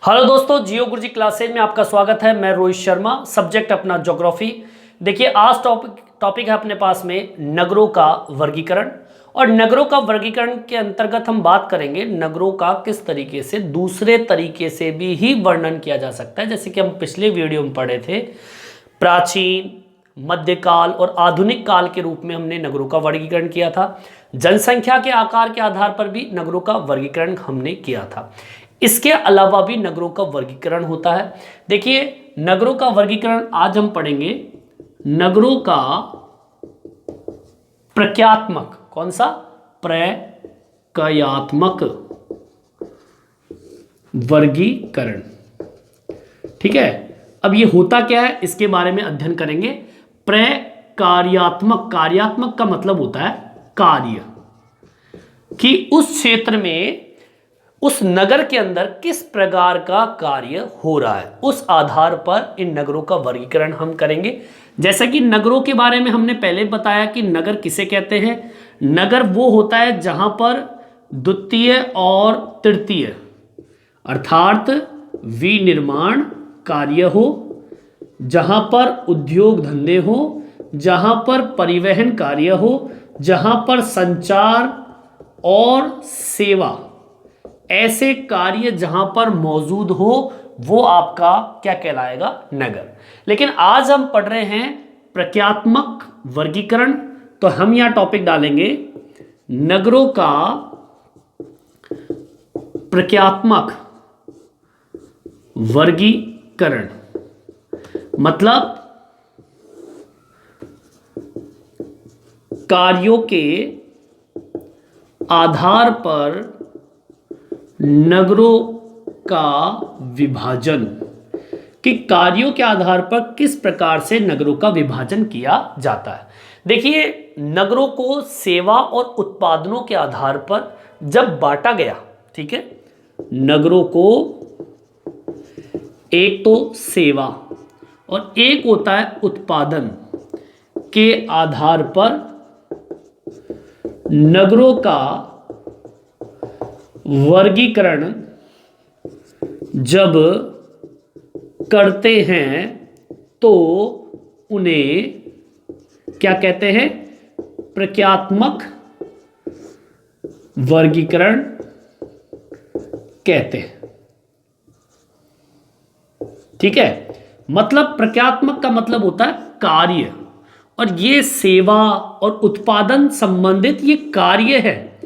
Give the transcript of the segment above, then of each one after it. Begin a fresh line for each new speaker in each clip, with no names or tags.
Hello दोस्तों, जियो गुरुजी classes में आपका स्वागत है। मैं रोहित शर्मा, सब्जेक्ट अपना ज्योग्राफी। देखिए, आज टॉपिक है अपने पास में नगरों का वर्गीकरण। और नगरों का वर्गीकरण के अंतर्गत हम बात करेंगे नगरों का किस तरीके से दूसरे तरीके से भी वर्णन किया जा सकता है। जैसे कि हम पिछले वीडियो में पढ़े थे, प्राचीन, मध्यकाल और आधुनिक काल के रूप में हमने नगरों का वर्गीकरण किया था। जनसंख्या के आकार के आधार पर भी नगरों का वर्गीकरण हमने किया था। इसके अलावा भी नगरों का वर्गीकरण होता है। देखिए, नगरों का वर्गीकरण आज हम पढ़ेंगे नगरों का प्रक्रियात्मक। कौन सा? प्रक्रियात्मक वर्गीकरण। ठीक है, अब ये होता क्या है इसके बारे में अध्ययन करेंगे। प्रकार्यात्मक, कार्यात्मक का मतलब होता है कार्य, कि उस क्षेत्र में, उस नगर के अंदर किस प्रकार का कार्य हो रहा है, उस आधार पर इन नगरों का वर्गीकरण हम करेंगे। जैसा कि नगरों के बारे में हमने पहले बताया कि नगर किसे कहते हैं। नगर वो होता है जहां पर द्वितीय और तृतीय अर्थात विनिर्माण कार्य हो, जहां पर उद्योग धंधे हो, जहां पर परिवहन कार्य हो, जहां पर संचार और सेवा, ऐसे कार्य जहां पर मौजूद हो, वो आपका क्या कहलाएगा? नगर। लेकिन आज हम पढ़ रहे हैं प्रक्रियात्मक वर्गीकरण, तो हम यहां टॉपिक डालेंगे नगरों का प्रक्रियात्मक वर्गीकरण। मतलब कार्यों के आधार पर नगरों का विभाजन, कि कार्यों के आधार पर किस प्रकार से नगरों का विभाजन किया जाता है। देखिए, नगरों को सेवा और उत्पादनों के आधार पर जब बांटा गया, ठीक है, नगरों को एक तो सेवा और एक होता है उत्पादन के आधार पर नगरों का वर्गीकरण जब करते हैं तो उन्हें क्या कहते हैं? प्रक्रियात्मक वर्गीकरण कहते हैं। ठीक है, मतलब प्रक्रियात्मक का मतलब होता है कार्य, और ये सेवा और उत्पादन संबंधित ये कार्य है।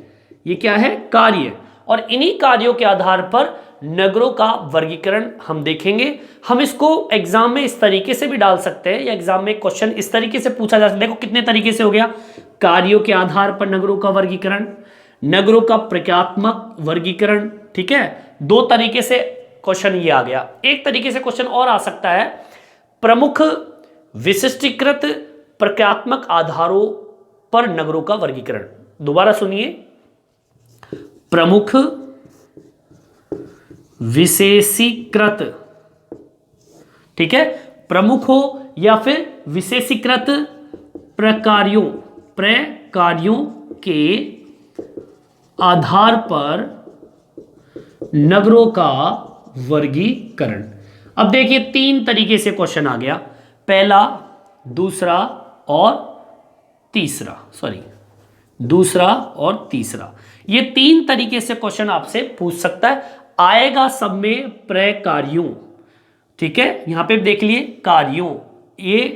ये क्या है? कार्य। और इन्हीं कार्यों के आधार पर नगरों का वर्गीकरण हम देखेंगे। हम इसको एग्जाम में इस तरीके से भी डाल सकते हैं, या एग्जाम में क्वेश्चन इस तरीके से पूछा जा सकता है। देखो कितने तरीके से हो गया। कार्यों के आधार पर नगरों का वर्गीकरण, नगरों का प्रक्रियात्मक वर्गीकरण। ठीक है, दो तरीके से क्वेश्चन ये आ गया। एक तरीके से क्वेश्चन और आ सकता है, प्रमुख विशिष्टीकृत प्रक्रियात्मक आधारों पर नगरों का वर्गीकरण। दोबारा सुनिए, प्रमुख विशेषीकृत, ठीक है, प्रमुख हो या फिर विशेषीकृत प्रकार्यों के आधार पर नगरों का वर्गीकरण। अब देखिए, तीन तरीके से क्वेश्चन आ गया। पहला, दूसरा और तीसरा, ये तीन तरीके से क्वेश्चन आपसे पूछ सकता है। आएगा सब में प्रकार्यों। ठीक है, यहां पे देख लिए कार्यों, ये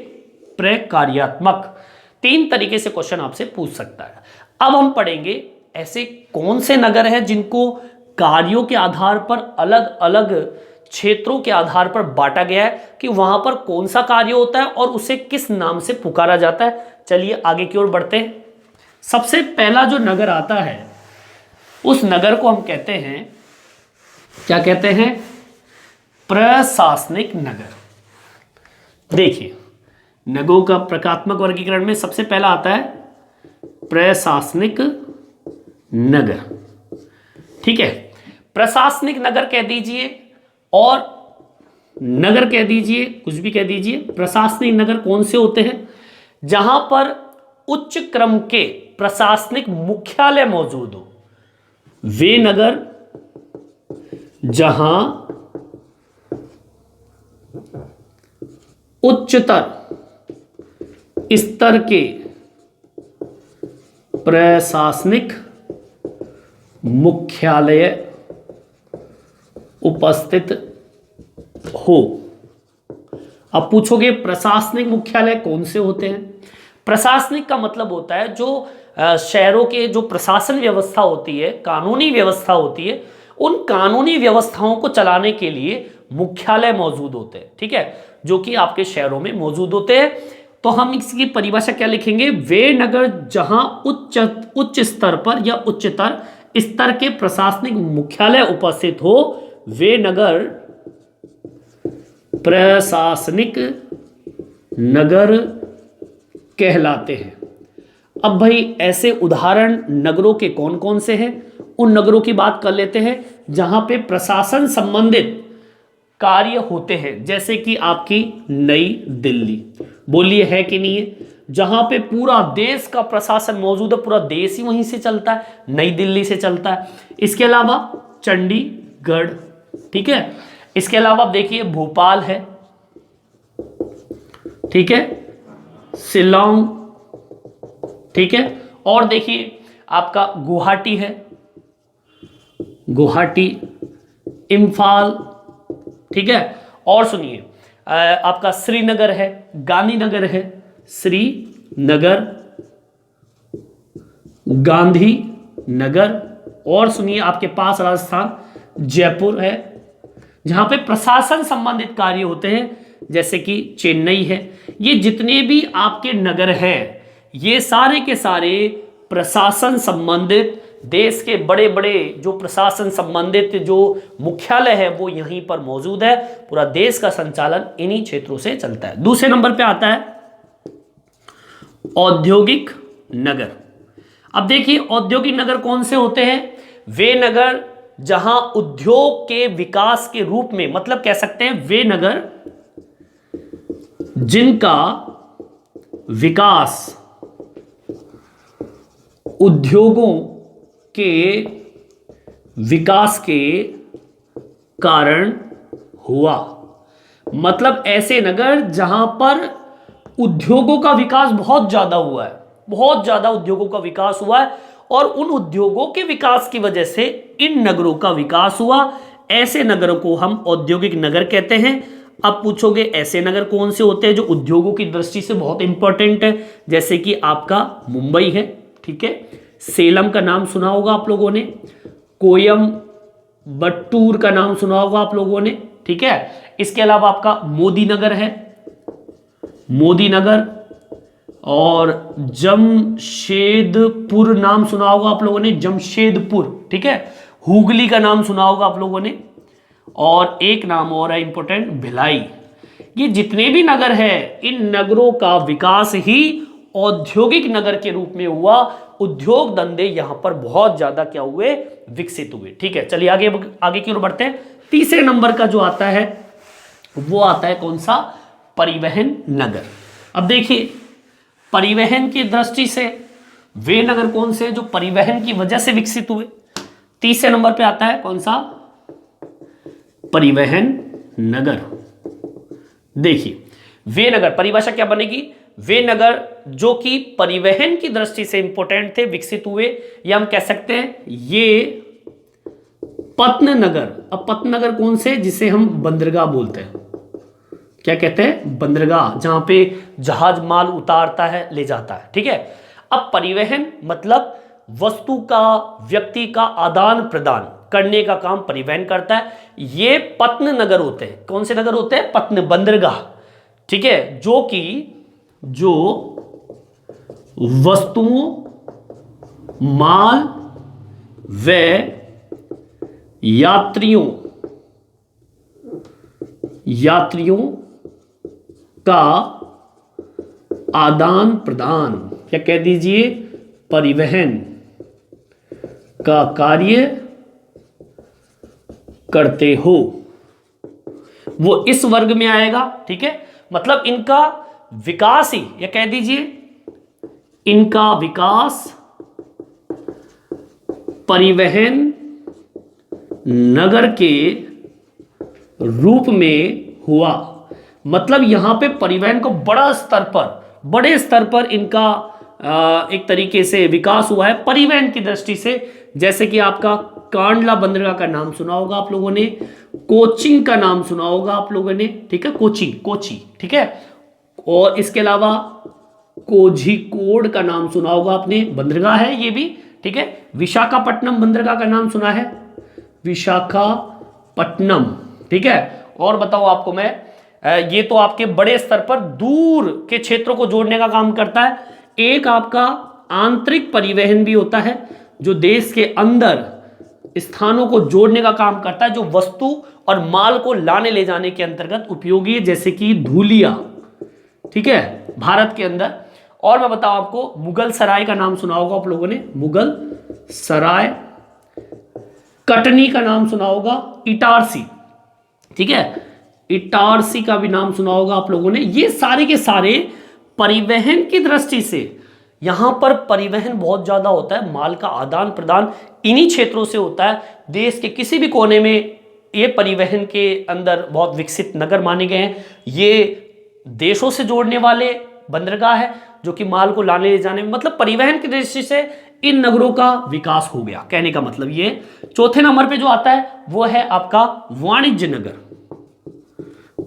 प्रकार्यात्मक, तीन तरीके से क्वेश्चन आपसे पूछ सकता है। अब हम पढ़ेंगे ऐसे कौन से नगर हैं जिनको कार्यों के आधार पर अलग अलग क्षेत्रों के आधार पर बांटा गया है, कि वहां पर कौन सा कार्य होता है और उसे किस नाम से पुकारा जाता है। चलिए आगे की ओर बढ़ते हैं। सबसे पहला जो नगर आता है, उस नगर को हम कहते हैं, क्या कहते हैं? प्रशासनिक नगर। देखिए, नगरों का प्रक्रियात्मक वर्गीकरण में सबसे पहला आता है प्रशासनिक नगर। ठीक है, प्रशासनिक नगर कह दीजिए और नगर कह दीजिए, कुछ भी कह दीजिए। प्रशासनिक नगर कौन से होते हैं? जहां पर उच्च क्रम के प्रशासनिक मुख्यालय मौजूद हो, वे नगर जहां उच्चतर स्तर के प्रशासनिक मुख्यालय उपस्थित हो। अब पूछोगे प्रशासनिक मुख्यालय कौन से होते हैं? प्रशासनिक का मतलब होता है जो शहरों के जो प्रशासन व्यवस्था होती है, कानूनी व्यवस्था होती है, उन कानूनी व्यवस्थाओं को चलाने के लिए मुख्यालय मौजूद होते हैं, ठीक है, जो कि आपके शहरों में मौजूद होते हैं। तो हम इसकी परिभाषा क्या लिखेंगे? वे नगर जहां उच्च स्तर पर या उच्चतर स्तर के प्रशासनिक मुख्यालय उपस्थित हो, वे नगर प्रशासनिक नगर कहलाते हैं। अब भाई ऐसे उदाहरण नगरों के कौन कौन से हैं, उन नगरों की बात कर लेते हैं जहां पे प्रशासन संबंधित कार्य होते हैं। जैसे कि आपकी नई दिल्ली, बोलिए है कि नहीं है? जहां पे पूरा देश का प्रशासन मौजूद है, पूरा देश ही वहीं से चलता है, नई दिल्ली से चलता है। इसके अलावा चंडीगढ़, ठीक है। इसके अलावा आप देखिए भोपाल है, ठीक है, शिलोंग, ठीक है, और देखिए आपका गुवाहाटी है, गुवाहाटी, इम्फाल, ठीक है। और सुनिए आपका श्रीनगर है, गांधीनगर है, श्रीनगर, गांधी नगर, और सुनिए आपके पास राजस्थान जयपुर है, जहां पे प्रशासन संबंधित कार्य होते हैं, जैसे कि चेन्नई है। ये जितने भी आपके नगर हैं, ये सारे के सारे प्रशासन संबंधित, देश के बड़े बड़े जो प्रशासन संबंधित जो मुख्यालय है वो यहीं पर मौजूद है। पूरा देश का संचालन इन्हीं क्षेत्रों से चलता है। दूसरे नंबर पे आता है औद्योगिक नगर। अब देखिए औद्योगिक नगर कौन से होते हैं? वे नगर जहां उद्योग के विकास के रूप में, मतलब कह सकते हैं वे नगर जिनका विकास उद्योगों के विकास के कारण हुआ। मतलब ऐसे नगर जहां पर उद्योगों का विकास बहुत ज्यादा हुआ है, बहुत ज्यादा उद्योगों का विकास हुआ है, और उन उद्योगों के विकास की वजह से इन नगरों का विकास हुआ। ऐसे नगरों को हम औद्योगिक नगर कहते हैं। अब पूछोगे ऐसे नगर कौन से होते हैं जो उद्योगों की दृष्टि से बहुत इंपॉर्टेंट है? जैसे कि आपका मुंबई है, ठीक है, सेलम का नाम सुना होगा आप लोगों ने, कोयम्बटूर का नाम सुना होगा आप लोगों ने, ठीक है। इसके अलावा आपका मोदी नगर है, मोदी नगर, और जमशेदपुर नाम सुना होगा आप लोगों ने, जमशेदपुर, ठीक है। हुगली का नाम सुना होगा आप लोगों ने, और एक नाम और है इंपॉर्टेंट, भिलाई। ये जितने भी नगर हैं, इन नगरों का विकास ही औद्योगिक नगर के रूप में हुआ। उद्योग धंधे यहां पर बहुत ज्यादा क्या हुए? विकसित हुए, ठीक है। चलिए आगे आगे की ओर बढ़ते हैं। तीसरे नंबर का जो आता है वो आता है कौन सा? परिवहन नगर। अब देखिए परिवहन की दृष्टि से वे नगर कौन से हैं जो परिवहन की वजह से विकसित हुए? तीसरे नंबर पे आता है कौन सा? परिवहन नगर। देखिए वे नगर, परिभाषा क्या बनेगी? वे नगर जो कि परिवहन की दृष्टि से इंपॉर्टेंट थे, विकसित हुए, या हम कह सकते हैं ये पत्न नगर। अब पत्न नगर कौन से? जिसे हम बंदरगाह बोलते हैं। क्या कहते हैं? बंदरगाह, जहां पे जहाज माल उतारता है, ले जाता है, ठीक है। अब परिवहन मतलब वस्तु का, व्यक्ति का आदान प्रदान करने का काम परिवहन करता है। ये पत्न नगर होते हैं। कौन से नगर होते हैं? पत्न, बंदरगाह, ठीक है, जो वस्तुओं, माल व यात्रियों का आदान प्रदान, क्या कह दीजिए, परिवहन का कार्य करते हो, वो इस वर्ग में आएगा, ठीक है। मतलब इनका विकास ही, या कह दीजिए इनका विकास परिवहन नगर के रूप में हुआ। मतलब यहां पे परिवहन को बड़े स्तर पर इनका एक तरीके से विकास हुआ है परिवहन की दृष्टि से। जैसे कि आपका कांडला बंदरगाह का नाम सुना होगा आप लोगों ने, कोचिंग का नाम सुना होगा आप लोगों ने, ठीक है, कोची, ठीक है, और इसके अलावा कोझिकोड का नाम सुना होगा आपने, बंदरगाह है ये भी, ठीक है। विशाखापट्टनम बंदरगाह का नाम सुना है, विशाखापट्टनम, ठीक है। और बताओ आपको मैं, ये तो आपके बड़े स्तर पर दूर के क्षेत्रों को जोड़ने का काम करता है। एक आपका आंतरिक परिवहन भी होता है जो देश के अंदर स्थानों को जोड़ने का काम करता है, जो वस्तु और माल को लाने ले जाने के अंतर्गत उपयोगी है, जैसे कि धूलिया, ठीक है, भारत के अंदर। और मैं बताऊं आपको, मुगल सराय का नाम सुना होगा आप लोगों ने, मुगल सराय, कटनी का नाम सुना होगा, इटारसी, ठीक है, इटारसी का भी नाम सुना होगा आप लोगों ने। ये सारे के सारे परिवहन की दृष्टि से यहां पर परिवहन बहुत ज्यादा होता है, माल का आदान प्रदान इन्हीं क्षेत्रों से होता है। देश के किसी भी कोने में ये परिवहन के अंदर बहुत विकसित नगर माने गए हैं। ये देशों से जोड़ने वाले बंदरगाह है जो कि माल को लाने ले जाने में, मतलब परिवहन की दृष्टि से इन नगरों का विकास हो गया, कहने का मतलब ये। चौथे नंबर पे जो आता है वो है आपका वाणिज्य नगर,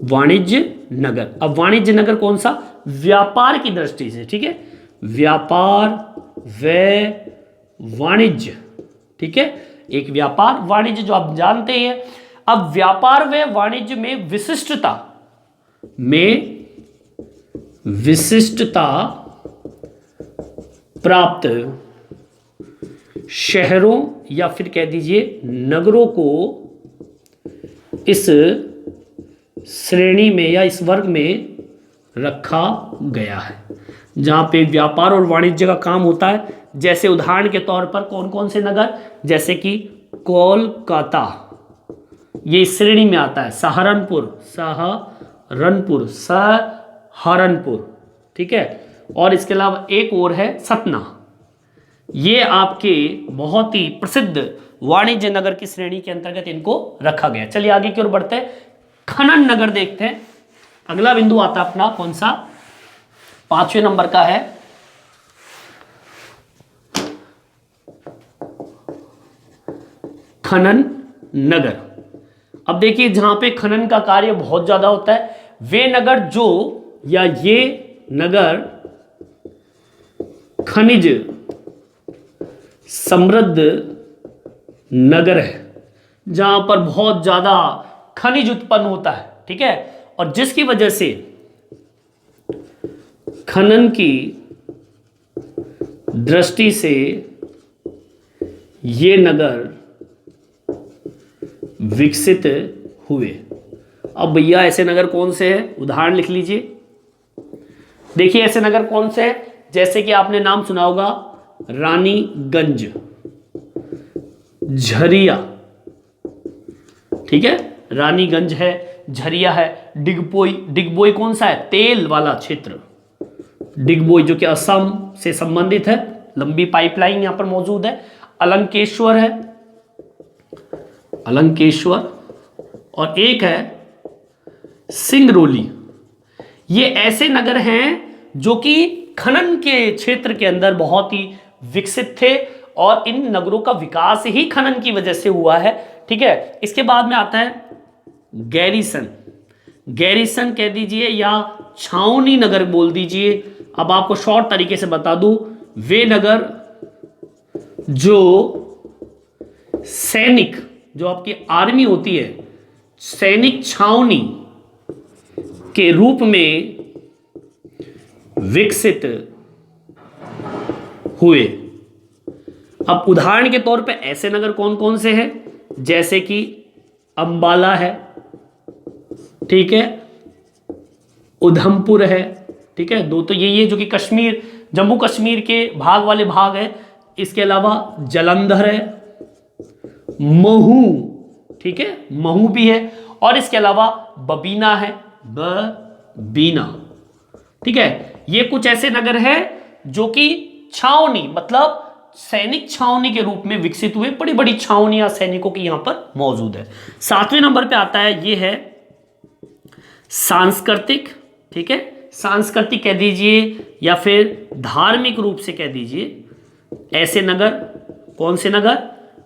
वाणिज्य नगर। अब वाणिज्य नगर कौन सा? व्यापार की दृष्टि से, ठीक है, व्यापार व वाणिज्य, ठीक है, एक व्यापार वाणिज्य जो आप जानते हैं। अब व्यापार व वाणिज्य में विशिष्टता प्राप्त शहरों या फिर कह दीजिए नगरों को इस श्रेणी में या इस वर्ग में रखा गया है, जहां पे व्यापार और वाणिज्य का काम होता है। जैसे उदाहरण के तौर पर कौन कौन से नगर, जैसे कि कोलकाता, ये इस श्रेणी में आता है, सहारनपुर, ठीक है। और इसके अलावा एक और है सतना, ये आपके बहुत ही प्रसिद्ध वाणिज्य नगर की श्रेणी के अंतर्गत इनको रखा गया। चलिए आगे की ओर बढ़ते हैं, खनन नगर देखते हैं। अगला बिंदु आता है अपना कौन सा? 5वें नंबर का है खनन नगर। अब देखिए, जहां पे खनन का कार्य बहुत ज्यादा होता है, वे नगर जो, या ये नगर खनिज समृद्ध नगर है, जहां पर बहुत ज्यादा खनिज उत्पन्न होता है, ठीक है, और जिसकी वजह से खनन की दृष्टि से ये नगर विकसित हुए। अब भैया ऐसे नगर कौन से हैं? उदाहरण लिख लीजिए। देखिए ऐसे नगर कौन से हैं, जैसे कि आपने नाम सुना होगा रानीगंज, झरिया, ठीक है, रानीगंज है, झरिया है, डिगबोई कौन सा है? तेल वाला क्षेत्र, डिगबोई जो कि असम से संबंधित है, लंबी पाइपलाइन यहां पर मौजूद है। अलंकेश्वर है, अलंकेश्वर, और एक है सिंगरौली। ये ऐसे नगर हैं जो कि खनन के क्षेत्र के अंदर बहुत ही विकसित थे, और इन नगरों का विकास ही खनन की वजह से हुआ है, ठीक है। इसके बाद में आता है गैरीसन, गैरीसन कह दीजिए या छावनी नगर बोल दीजिए। अब आपको शॉर्ट तरीके से बता दूं, वे नगर जो सैनिक, जो आपकी आर्मी होती है, सैनिक छावनी के रूप में विकसित हुए। अब उदाहरण के तौर पे ऐसे नगर कौन कौन से हैं, जैसे कि अंबाला है, ठीक है, उधमपुर है, ठीक है, दो तो यही है जो कि कश्मीर, जम्मू कश्मीर के भाग वाले भाग है। इसके अलावा जलंधर है, महू, ठीक है, महू भी है, और इसके अलावा बबीना है, बबीना, ठीक है। ये कुछ ऐसे नगर हैं जो कि छावनी, मतलब सैनिक छावनी के रूप में विकसित हुए। बड़ी बड़ी छावनियां सैनिकों की यहां पर मौजूद है। 7वें नंबर पे आता है, ये है सांस्कृतिक, ठीक है, सांस्कृतिक कह दीजिए या फिर धार्मिक रूप से कह दीजिए। ऐसे नगर, कौन से नगर?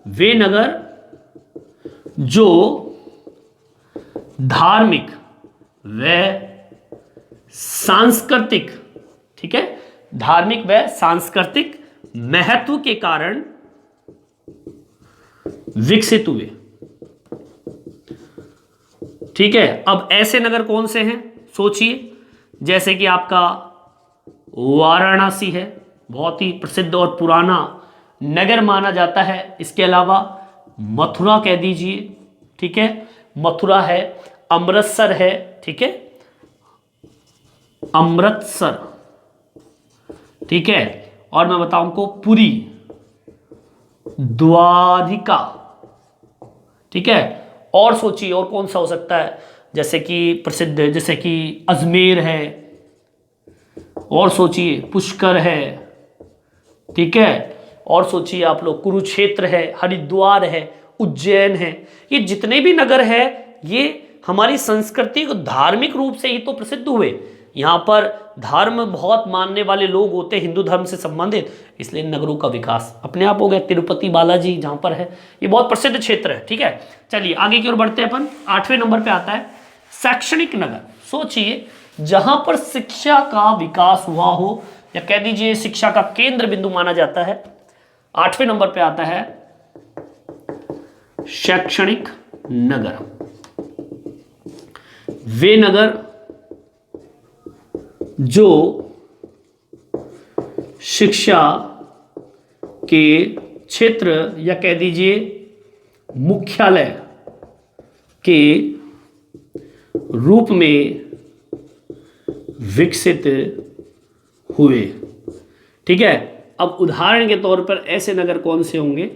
वे नगर जो धार्मिक व सांस्कृतिक, ठीक है, धार्मिक व सांस्कृतिक महत्व के कारण विकसित हुए। ठीक है, अब ऐसे नगर कौन से हैं सोचिए। जैसे कि आपका वाराणसी है, बहुत ही प्रसिद्ध और पुराना नगर माना जाता है। इसके अलावा मथुरा कह दीजिए, ठीक है, मथुरा है, अमृतसर है, ठीक है, अमृतसर, ठीक है, और मैं बताऊं आपको पुरी, द्वारिका, ठीक है। और सोचिए और कौन सा हो सकता है, जैसे कि प्रसिद्ध, जैसे कि अजमेर है, और सोचिए पुष्कर है, ठीक है, और सोचिए आप लोग कुरुक्षेत्र है, हरिद्वार है, उज्जैन है। ये जितने भी नगर है ये हमारी संस्कृति को धार्मिक रूप से ही तो प्रसिद्ध हुए। यहाँ पर धर्म बहुत मानने वाले लोग होते हैं, हिंदू धर्म से संबंधित, इसलिए नगरों का विकास अपने आप हो गया। तिरुपति बालाजी जहाँ पर है, ये बहुत प्रसिद्ध क्षेत्र है, ठीक है। चलिए आगे की ओर बढ़ते हैं अपन। 8वें नंबर पे आता है शैक्षणिक नगर। सोचिए जहां पर शिक्षा का विकास हुआ हो, या कह दीजिए शिक्षा का केंद्र बिंदु माना जाता है। 8वें नंबर पे आता है शैक्षणिक नगर। वे नगर जो शिक्षा के क्षेत्र या कह दीजिए मुख्यालय के रूप में विकसित हुए, ठीक है। अब उदाहरण के तौर पर ऐसे नगर कौन से होंगे,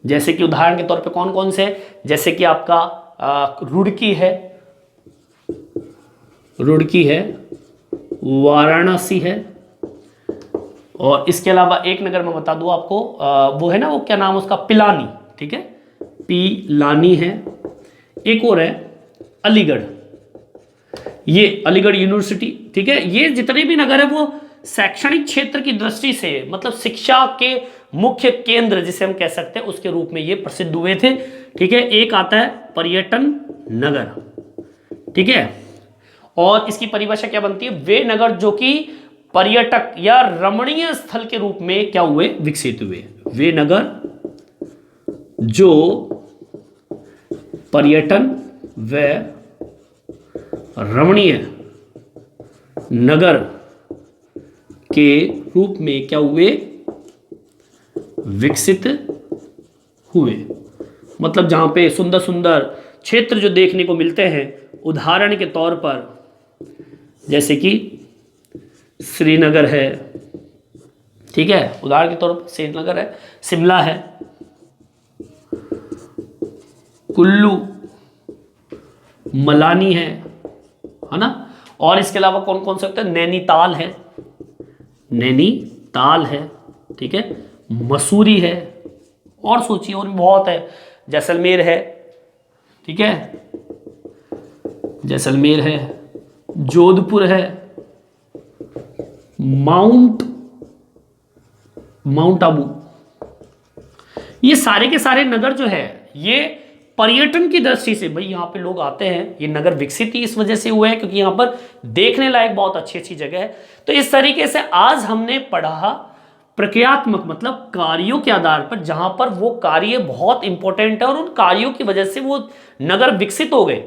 जैसे कि उदाहरण के तौर पर कौन कौन से, जैसे कि आपका रुड़की है, रुड़की है, वाराणसी है, और इसके अलावा एक नगर मैं बता दूं आपको, वो है ना, वो क्या नाम उसका, पिलानी, ठीक है, पिलानी है। एक और है अलीगढ़, ये अलीगढ़ यूनिवर्सिटी, ठीक है। ये जितने भी नगर है वो शैक्षणिक क्षेत्र की दृष्टि से, मतलब शिक्षा के मुख्य केंद्र जिसे हम कह सकते हैं, उसके रूप में ये प्रसिद्ध हुए थे, ठीक है। एक आता है पर्यटन नगर, ठीक है, और इसकी परिभाषा क्या बनती है, वे नगर जो कि पर्यटक या रमणीय स्थल के रूप में क्या हुए, विकसित हुए। वे नगर जो पर्यटन व रमणीय नगर के रूप में क्या हुए, विकसित हुए। मतलब जहां पे सुंदर सुंदर क्षेत्र जो देखने को मिलते हैं, उदाहरण के तौर पर जैसे कि श्रीनगर है, ठीक है, उदाहरण के तौर पर श्रीनगर है, शिमला है, कुल्लू मनाली है ना, और इसके अलावा कौन कौन से होते हैं, नैनीताल है, नैनीताल है, ठीक है, मसूरी है, और सोचिए और भी बहुत है, जैसलमेर है, ठीक है, जैसलमेर है, जोधपुर है, माउंट आबू। ये सारे के सारे नगर जो है ये पर्यटन की दृष्टि से, भाई यहाँ पे लोग आते हैं, ये नगर विकसित ही इस वजह से हुए हैं क्योंकि यहाँ पर देखने लायक बहुत अच्छी अच्छी जगह है। तो इस तरीके से आज हमने पढ़ा प्रक्रियात्मक, मतलब कार्यों के आधार पर, जहां पर वो कार्य बहुत इंपॉर्टेंट है और उन कार्यों की वजह से वो नगर विकसित हो गए,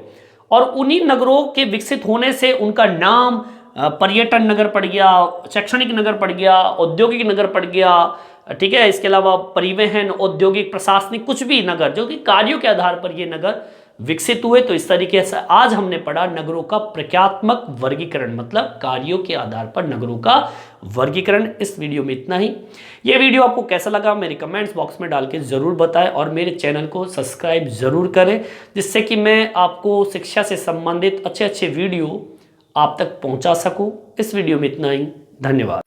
और उन्हीं नगरों के विकसित होने से उनका नाम पर्यटन नगर पड़ गया, शैक्षणिक नगर पड़ गया, औद्योगिक नगर पड़ गया, ठीक है। इसके अलावा परिवहन, औद्योगिक, प्रशासनिक, कुछ भी नगर जो कि कार्यों के आधार पर ये नगर विकसित हुए। तो इस तरीके से आज हमने पढ़ा नगरों का प्रक्रियात्मक वर्गीकरण, मतलब कार्यों के आधार पर नगरों का वर्गीकरण। इस वीडियो में इतना ही। ये वीडियो आपको कैसा लगा मेरे कमेंट्स बॉक्स में डाल के ज़रूर बताएं, और मेरे चैनल को सब्सक्राइब ज़रूर करें, जिससे कि मैं आपको शिक्षा से संबंधित अच्छे अच्छे वीडियो आप तक पहुंचा सकूं। इस वीडियो में इतना ही। धन्यवाद।